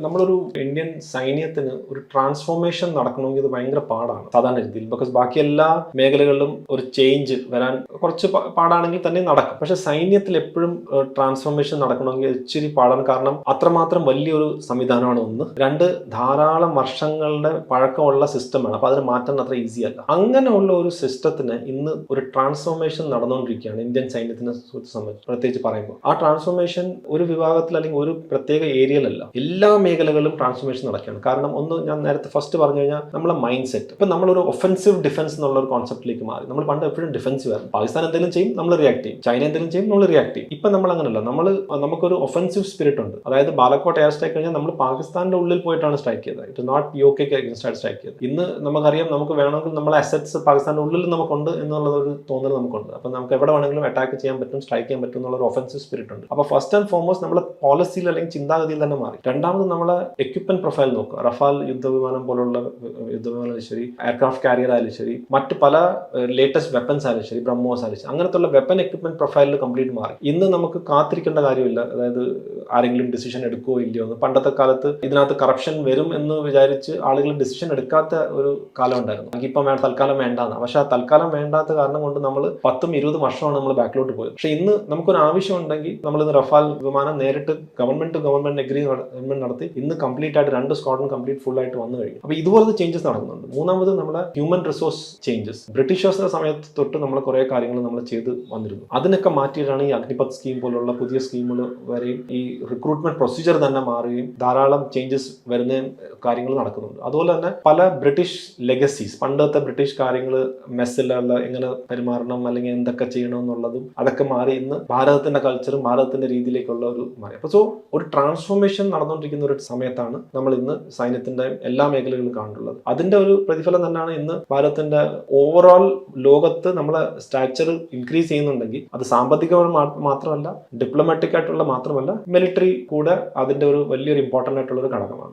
നമ്മളൊരു ഇന്ത്യൻ സൈന്യത്തിന് ഒരു ട്രാൻസ്ഫോർമേഷൻ നടക്കണമെങ്കിൽ ഇത് ഭയങ്കര പാടാണ് സാധാരണ രീതിയിൽ. ബിക്കോസ് ബാക്കി എല്ലാ മേഖലകളിലും ഒരു ചേഞ്ച് വരാൻ കുറച്ച് പാടാണെങ്കിൽ തന്നെ നടക്കും. പക്ഷെ സൈന്യത്തിൽ എപ്പോഴും ട്രാൻസ്ഫോർമേഷൻ നടക്കണമെങ്കിൽ ഇച്ചിരി പാടാണ്. കാരണം അത്രമാത്രം വലിയൊരു സംവിധാനമാണ് ഒന്ന്. രണ്ട്, ധാരാളം വർഷങ്ങളുടെ പഴക്കമുള്ള സിസ്റ്റമാണ്. അപ്പൊ അതിന് മാറ്റാൻ അത്ര ഈസി അല്ല. അങ്ങനെയുള്ള ഒരു സിസ്റ്റത്തിന് ഇന്ന് ഒരു ട്രാൻസ്ഫോർമേഷൻ നടന്നുകൊണ്ടിരിക്കുകയാണ് ഇന്ത്യൻ സൈന്യത്തിനെ സംബന്ധിച്ച് പ്രത്യേകിച്ച് പറയുമ്പോൾ. ആ ട്രാൻസ്ഫോർമേഷൻ ഒരു വിഭാഗത്തിൽ അല്ലെങ്കിൽ ഒരു പ്രത്യേക ഏരിയയിലല്ല, എല്ലാ മേഖലകളിലും ട്രാൻസ്ഫോർമേഷൻ നടക്കുകയാണ്. കാരണം ഒന്ന്, ഞാൻ നേരത്തെ ഫസ്റ്റ് പറഞ്ഞു കഴിഞ്ഞാൽ നമ്മളെ മൈൻഡ് സെറ്റ്. ഇപ്പൊ നമ്മളൊരു ഒഫൻസീവ് ഡിഫൻസ് എന്നുള്ള ഒരു കോൺസെപ്റ്റിലേക്ക് മാറി. നമ്മൾ പണ്ട് എപ്പോഴും ഡിഫൻസീവ് ആയിരുന്നു. പാകിസ്ഥാൻ എന്തെങ്കിലും ചെയ്യും, നമ്മൾ റിയാക്ട് ചെയ്യും. ചൈന എന്തെങ്കിലും ചെയ്യും, നമ്മൾ റിയാക്ട് ചെയ്യും. ഇപ്പൊ നമ്മൾ അങ്ങനെയല്ല. നമുക്കൊരു ഒഫൻസീവ് സ്പിരിറ്റ് ഉണ്ട്. അതായത് ബാലക്കോട്ട് എയർ സ്ട്രൈക്ക് കഴിഞ്ഞാൽ നമ്മൾ പാകിസ്ഥാന്റെ ഉള്ളിൽ പോയിട്ടാണ് സ്ട്രൈക്ക് ചെയ്തത്. It not UK against strike ചെയ്തത്. ഇന്ന് നമുക്കറിയാം, നമുക്ക് വേണമെങ്കിൽ നമ്മളെ അസറ്റ്സ് പാകിസ്ഥാന്റെ ഉള്ളിൽ നമുക്കുണ്ട് എന്നുള്ള ഒരു തോന്നൽ നമുക്കുണ്ട്. അപ്പൊ നമുക്ക് എവിടെ വേണമെങ്കിലും അറ്റാക്ക് ചെയ്യാൻ പറ്റും, സ്ട്രൈക്ക് ചെയ്യാൻ പറ്റും എന്നുള്ള ഒരു ഒഫൻസീവ് സ്പിരിറ്റ് ഉണ്ട്. അപ്പൊ ഫസ്റ്റ് ആൻഡ് ഫോർമോസ്റ്റ് നമ്മളെ പോളിസിയിൽ അല്ലെങ്കിൽ ചിന്താഗതിയിൽ തന്നെ മാറി. രണ്ടാമത് നമ്മളെ എക്യുപ്മെന്റ് പ്രൊഫൈൽ നോക്കുക. റഫാൽ യുദ്ധവിമാനം പോലുള്ള യുദ്ധവിമാനം ശരി, എയർക്രാഫ്റ്റ് കാരിയർ ആയാലും ശരി, മറ്റ് പല ലേറ്റസ്റ്റ് വെപ്പൻസ് ആയാലും ശരി, ബ്രഹ്മോസ് ആയാലും ശരി, അങ്ങനത്തെ വെപ്പൺ എക്യുപ്മെന്റ് പ്രൊഫൈലിൽ കംപ്ലീറ്റ് മാറി. ഇന്ന് നമുക്ക് കാത്തിരിക്കേണ്ട കാര്യമില്ല. അതായത് ആരെങ്കിലും ഡിസിഷൻ എടുക്കുകയോ ഇല്ലയോ എന്ന്. പണ്ടത്തെ കാലത്ത് ഇതിനകത്ത് കറപ്ഷൻ വരും എന്ന് വിചാരിച്ച് ആളുകൾ ഡിസിഷൻ എടുക്കാത്ത ഒരു കാലം ഉണ്ടായിരുന്നു. ഇപ്പം തൽക്കാലം വേണ്ടാന്ന്. പക്ഷെ ആ തൽക്കാലം വേണ്ടാത്ത കാരണം കൊണ്ട് നമ്മൾ 10-20 വർഷമാണ് നമ്മൾ ബാക്കിലോട്ട് പോയത്. പക്ഷെ ഇന്ന് നമുക്കൊരു ആവശ്യം ഉണ്ടെങ്കിൽ നമ്മൾ ഇന്ന് റഫാൽ വിമാനം നേരിട്ട് ഗവൺമെന്റ് അഗ്രിമെന്റ് നടത്തി ഇന്ന് കംപ്ലീറ്റ് ആയിട്ട് 2 സ്ക്വാഡ്രൺ കംപ്ലീറ്റ് ഫുൾ ആയിട്ട് വന്നു കഴിഞ്ഞു. അപ്പൊ ഇതുപോലത്തെ ചേഞ്ചസ് നടക്കുന്നുണ്ട്. മൂന്നാമത് നമ്മളെ ഹ്യൂമൻ റിസോഴ്സ് ചേഞ്ചസ്. ബ്രിട്ടീഷേഴ്സിന്റെ സമയത്ത് തൊട്ട് നമ്മൾ കുറെ കാര്യങ്ങൾ നമ്മൾ ചെയ്ത് വന്നിരുന്നു. അതിനൊക്കെ മാറ്റിയിട്ടാണ് ഈ അഗ്നിപത് സ്കീം പോലുള്ള പുതിയ സ്കീമുകൾ വരെയും ഈ റിക്രൂട്ട്മെന്റ് പ്രൊസീജിയർ തന്നെ മാറുകയും ധാരാളം ചേഞ്ചസ് വരുന്ന കാര്യങ്ങൾ നടക്കുന്നുണ്ട്. അതുപോലെ തന്നെ പല ബ്രിട്ടീഷ് ലെഗസീസ്, പണ്ടത്തെ ബ്രിട്ടീഷ് കാര്യങ്ങൾ, മെസ്സിലുള്ള എങ്ങനെ പെരുമാറണം അല്ലെങ്കിൽ എന്തൊക്കെ ചെയ്യണം എന്നുള്ളതും അതൊക്കെ മാറി ഇന്ന് ഭാരതത്തിന്റെ കൾച്ചറും ഭാരതത്തിന്റെ രീതിയിലേക്കുള്ള ഒരു മാറി. അപ്പൊ ഒരു ട്രാൻസ്ഫോർമേഷൻ നടന്നുകൊണ്ടിരിക്കുന്ന ഒരു സമയത്താണ് നമ്മൾ ഇന്ന് സൈന്യത്തിന്റെ എല്ലാ മേഖലകളിലും കാണുന്നുള്ളത്. അതിന്റെ ഒരു പ്രതിഫലം തന്നെയാണ് ഇന്ന് ഭാരതത്തിന്റെ ഓവറോൾ ലോകത്ത് നമ്മളെ സ്റ്റാച്ചർ ഇൻക്രീസ് ചെയ്യുന്നുണ്ടെങ്കിൽ അത് സാമ്പത്തികപരമായി മാത്രമല്ല, ഡിപ്ലോമാറ്റിക് ആയിട്ടുള്ള മാത്രമല്ല, മിലിറ്ററി കൂടെ അതിന്റെ ഒരു വലിയൊരു ഇമ്പോർട്ടന്റ് ആയിട്ടുള്ള ഒരു ഘടകമാണ്.